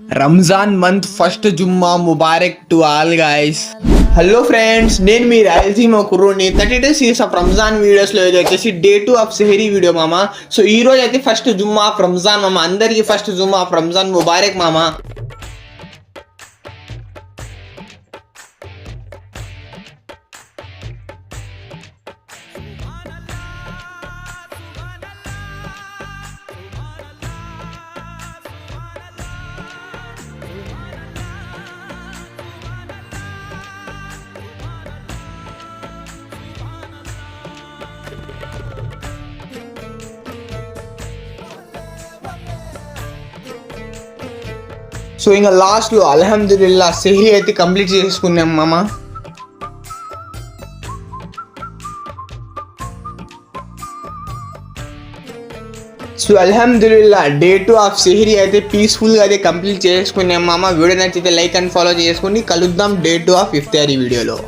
Ramzan month first Jumma Mubarak to all guys. Hello friends, నేను మీ Rayalaseema కుర్రోని 32 series of Ramzan వీడియోస్లో ఇది వచ్చేసి డే 2 ఆఫ్ సెహరీ వీడియో మామ. సో ఈ రోజు అయితే ఫస్ట్ జుమ్మా ఆఫ్ రంజాన్ మామ. అందరికీ ఫస్ట్ జుమ్మా ఆఫ్ రంజాన్ ముబారక్ మామ. సో ఇంకా లాస్ట్లో అల్హమ్దులిల్లా సెహరీ అయితే కంప్లీట్ చేసుకున్నాం మామ. సో అల్హమ్దులిల్లా డే 2 ఆఫ్ సెహరీ అయితే పీస్ఫుల్గా అయితే కంప్లీట్ చేసుకున్నాం మామ. వీడియో నచ్చితే లైక్ అండ్ ఫాలో చేసుకుని కలుద్దాం డే 2 ఆఫ్ ఇఫ్తారీ వీడియోలో.